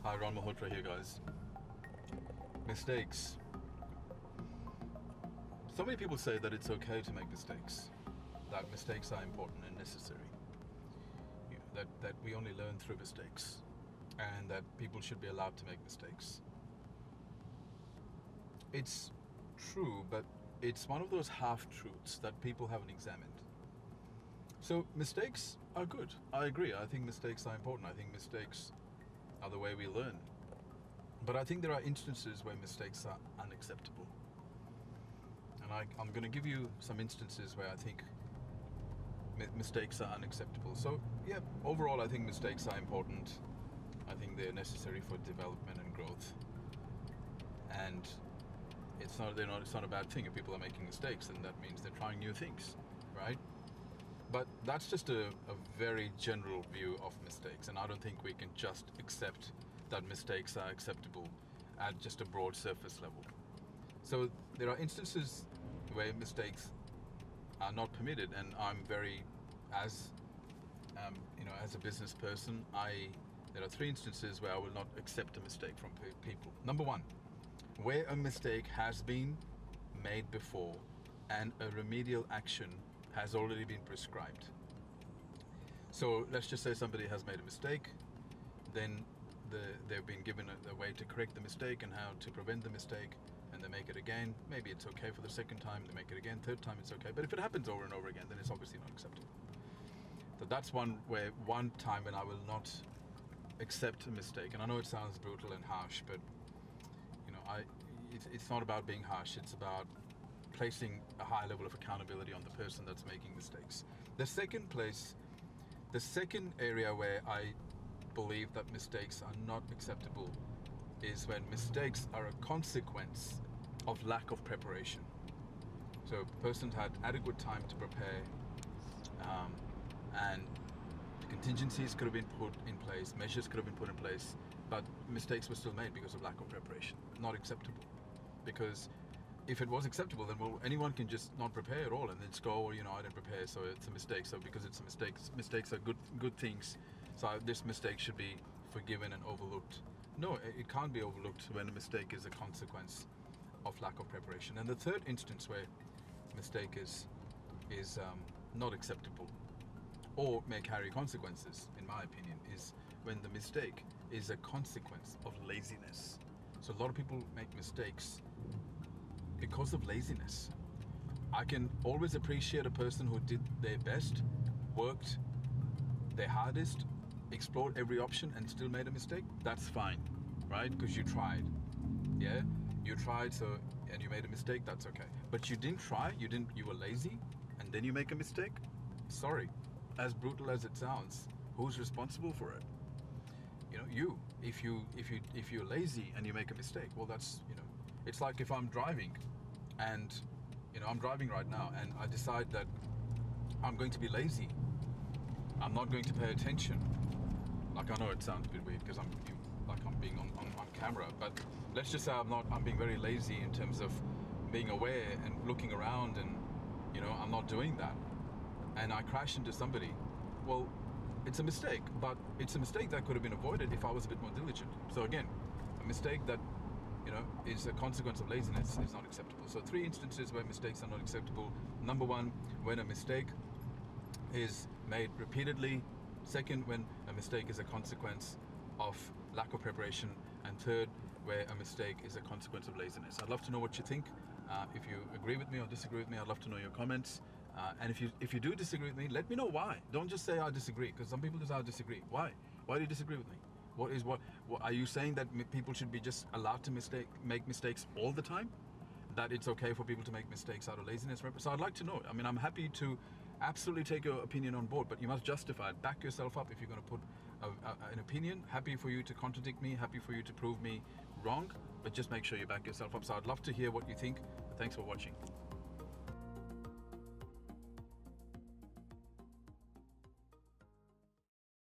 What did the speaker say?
Hi, Malhotra here, guys. Mistakes. So many people say that it's okay to make mistakes, that mistakes are important and necessary, that we only learn through mistakes, and that people should be allowed to make mistakes. It's true, but it's one of those half-truths that people haven't examined. So mistakes are good. I agree. I think mistakes are important. I think mistakes are the way we learn. But I think there are instances where mistakes are unacceptable. And I'm going to give you some instances where I think mistakes are unacceptable. So yeah, overall I think mistakes are important. I think they're necessary for development and growth. And it's not a bad thing if people are making mistakes, and that means they're trying new things, right? But that's just a very general view of mistakes, and I don't think we can just accept that mistakes are acceptable at just a broad surface level. So there are instances where mistakes are not permitted, and I'm very, as a business person, there are three instances where I will not accept a mistake from people. Number one, where a mistake has been made before and a remedial action has already been prescribed. So let's just say somebody has made a mistake, then they've been given a way to correct the mistake and how to prevent the mistake, and they make it again. Maybe it's okay for the second time, they make it again, third time it's okay. But if it happens over and over again, then it's obviously not acceptable. So that's one time when I will not accept a mistake. And I know it sounds brutal and harsh, but it's not about being harsh. It's about placing a high level of accountability on the person that's making mistakes. The second area where I believe that mistakes are not acceptable is when mistakes are a consequence of lack of preparation. So a person had adequate time to prepare, and contingencies could have been put in place, measures could have been put in place, but mistakes were still made because of lack of preparation. Not acceptable. Because if it was acceptable, then anyone can just not prepare at all and then just go, I didn't prepare, so it's a mistake. So because it's a mistake, mistakes are good things, so this mistake should be forgiven and overlooked. No, it can't be overlooked when a mistake is a consequence of lack of preparation. And the third instance where mistake is not acceptable or may carry consequences, in my opinion, is when the mistake is a consequence of laziness. So a lot of people make mistakes because of laziness. I can always appreciate a person who did their best, worked their hardest, explored every option and still made a mistake. That's fine, right? Because you tried. Yeah, you tried, and you made a mistake, that's okay. But you didn't try, you were lazy, and then you make a mistake? Sorry, as brutal as it sounds, who's responsible for it? You. If you're lazy and you make a mistake, well, that's, it's like if I'm driving and, I'm driving right now and I decide that I'm going to be lazy. I'm not going to pay attention. Like, I know it sounds a bit weird because I'm being on camera, but let's just say I'm being very lazy in terms of being aware and looking around, and, I'm not doing that. And I crash into somebody. Well, it's a mistake, but it's a mistake that could have been avoided if I was a bit more diligent. So again, a mistake that is a consequence of laziness is not acceptable. So three instances where mistakes are not acceptable. Number one, when a mistake is made repeatedly. Second, when a mistake is a consequence of lack of preparation. And third, where a mistake is a consequence of laziness. I'd love to know what you think. If you agree with me or disagree with me, I'd love to know your comments. And if you do disagree with me, let me know why. Don't just say I disagree, because some people just say I disagree. Why? Why do you disagree with me? What are you saying that people should be just allowed to make mistakes all the time? That it's okay for people to make mistakes out of laziness? So I'd like to know. I mean, I'm happy to absolutely take your opinion on board, but you must justify it. Back yourself up if you're going to put an opinion. Happy for you to contradict me, happy for you to prove me wrong, but just make sure you back yourself up. So I'd love to hear what you think. Thanks for watching.